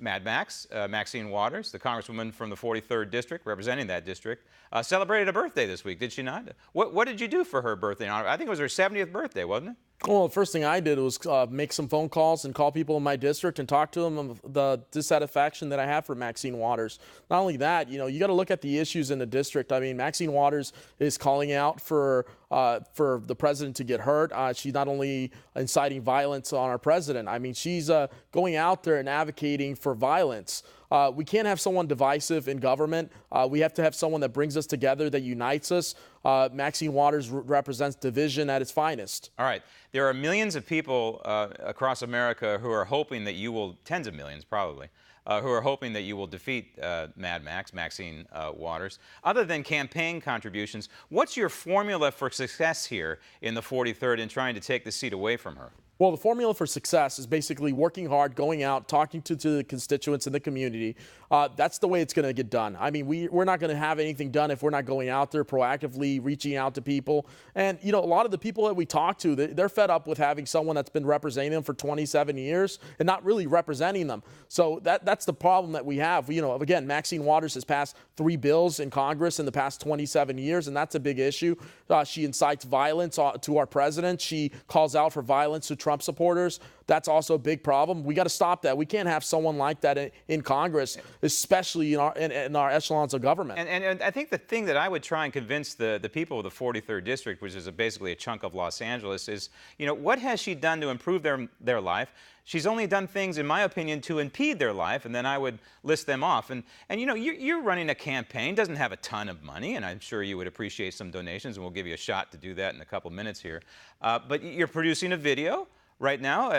Mad Max, Maxine Waters, the congresswoman from the 43rd District, representing that district, celebrated a birthday this week, did she not? What did you do for her birthday? I think it was her 70th birthday, wasn't it? Well, the first thing I did was make some phone calls and call people in my district and talk to them of the dissatisfaction that I have for Maxine Waters. Not only that, you got to look at the issues in the district. I mean, Maxine Waters is calling out for the president to get hurt. She's not only inciting violence on our president. I mean, she's going out there and advocating for violence. We can't have someone divisive in government. We have to have someone that brings us together, that unites us. Maxine Waters represents division at its finest. All right. There are millions of people across America who are hoping that you will, tens of millions probably, who are hoping that you will defeat Maxine Waters. Other than campaign contributions, what's your formula for success here in the 43rd in trying to take the seat away from her? Well, the formula for success is basically working hard, going out, talking to the constituents in the community. That's the way it's going to get done. I mean, we're not going to have anything done if we're not going out there proactively reaching out to people. And, a lot of the people that we talk to, they're fed up with having someone that's been representing them for 27 years and not really representing them. So that's the problem that we have. Again, Maxine Waters has passed 3 bills in Congress in the past 27 years, and that's a big issue. She incites violence to our president. She calls out for violence to Trump supporters. That's also a big problem. We got to stop that. We can't have someone like that in Congress, especially in our echelons of government. And I think the thing that I would try and convince the people of the 43rd District, which is basically a chunk of Los Angeles, is, what has she done to improve their life? She's only done things, in my opinion, to impede their life, and then I would list them off. And you're running a campaign, doesn't have a ton of money, and I'm sure you would appreciate some donations, and we'll give you a shot to do that in a couple minutes here. But you're producing a video right now,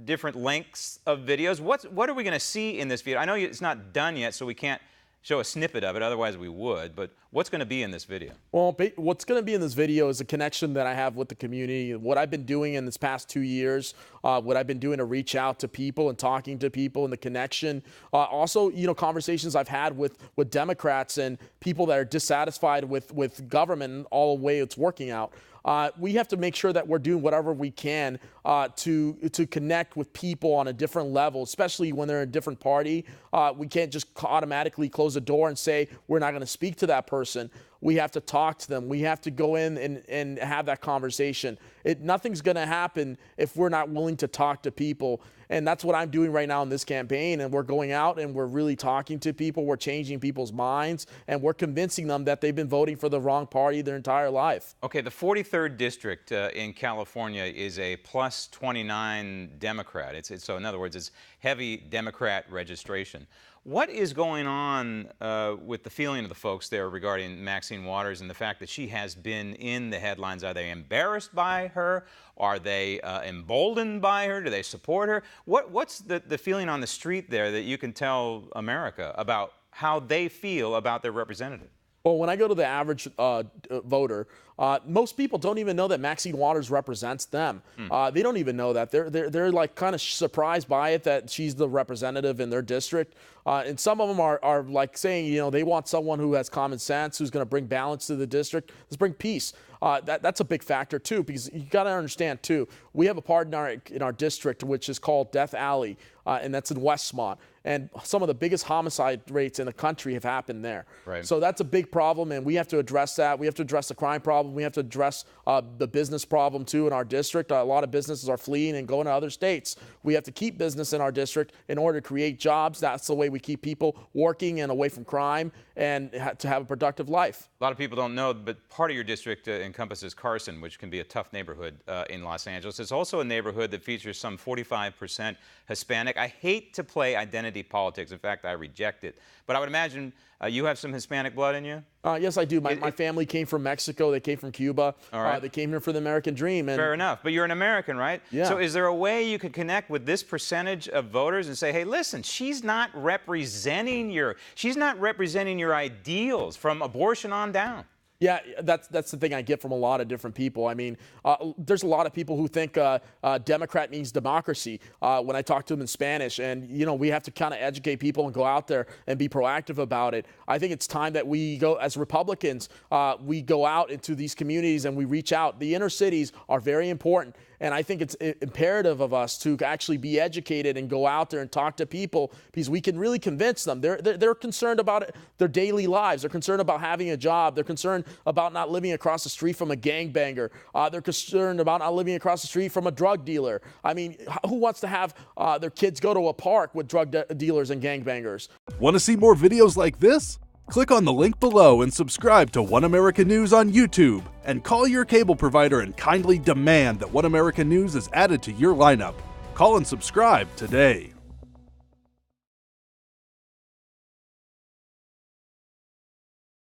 different lengths of videos. What are we going to see in this video? I know it's not done yet, so we can't show a snippet of it, otherwise we would, but what's going to be in this video? Well, what's going to be in this video is a connection that I have with the community, what I've been doing in this past 2 years, what I've been doing to reach out to people and talking to people and the connection. Also, conversations I've had with Democrats and people that are dissatisfied with government and all the way it's working out. We have to make sure that we're doing whatever we can to connect with people on a different level, especially when they're in a different party. We can't just automatically close the door and say we're not going to speak to that person. We have to talk to them. We have to go in and have that conversation. Nothing's going to happen if we're not willing to talk to people. And that's what I'm doing right now in this campaign. And we're going out and we're really talking to people. We're changing people's minds. And we're convincing them that they've been voting for the wrong party their entire life. Okay, the 43rd District in California is a plus 29 Democrat. So in other words, it's heavy Democrat registration. What is going on with the feeling of the folks there regarding Maxine Waters and the fact that she has been in the headlines? Are they embarrassed by her? Are they emboldened by her? Do they support her? What's the feeling on the street there that you can tell America about how they feel about their representative? Well, when I go to the average voter, most people don't even know that Maxine Waters represents them. They don't even know that. They're like kind of surprised by it that she's the representative in their district. And some of them are like saying, they want someone who has common sense, who's going to bring balance to the district. Let's bring peace. That's a big factor too, because you got to understand too. We have a part in our district which is called Death Alley, and that's in Westmont. And some of the biggest homicide rates in the country have happened there. Right. So that's a big problem, and we have to address that. We have to address the crime problem. We have to address the business problem too in our district. A lot of businesses are fleeing and going to other states. We have to keep business in our district in order to create jobs. That's the way we keep people working and away from crime and to have a productive life. A lot of people don't know, but part of your district encompasses Carson, which can be a tough neighborhood in Los Angeles. It's also a neighborhood that features some 45% Hispanic. I hate to play identity politics. In fact, I reject it. But I would imagine you have some Hispanic blood in you? Yes, I do. My family came from Mexico. They came from Cuba. All right. They came here for the American dream. And fair enough. But you're an American, right? Yeah. So is there a way you could connect with this percentage of voters and say, hey, listen, she's not representing your ideals from abortion on down? Yeah, that's the thing I get from a lot of different people. I mean, there's a lot of people who think Democrat means democracy when I talk to them in Spanish. And, we have to kind of educate people and go out there and be proactive about it. I think it's time that we go, as Republicans, we go out into these communities and we reach out. The inner cities are very important. And I think it's imperative of us to actually be educated and go out there and talk to people, because we can really convince them. They're concerned about their daily lives. They're concerned about having a job. They're concerned about not living across the street from a gangbanger. They're concerned about not living across the street from a drug dealer. I mean, who wants to have their kids go to a park with drug dealers and gangbangers? Want to see more videos like this? Click on the link below and subscribe to One America News on YouTube, and call your cable provider and kindly demand that One America News is added to your lineup. Call and subscribe today.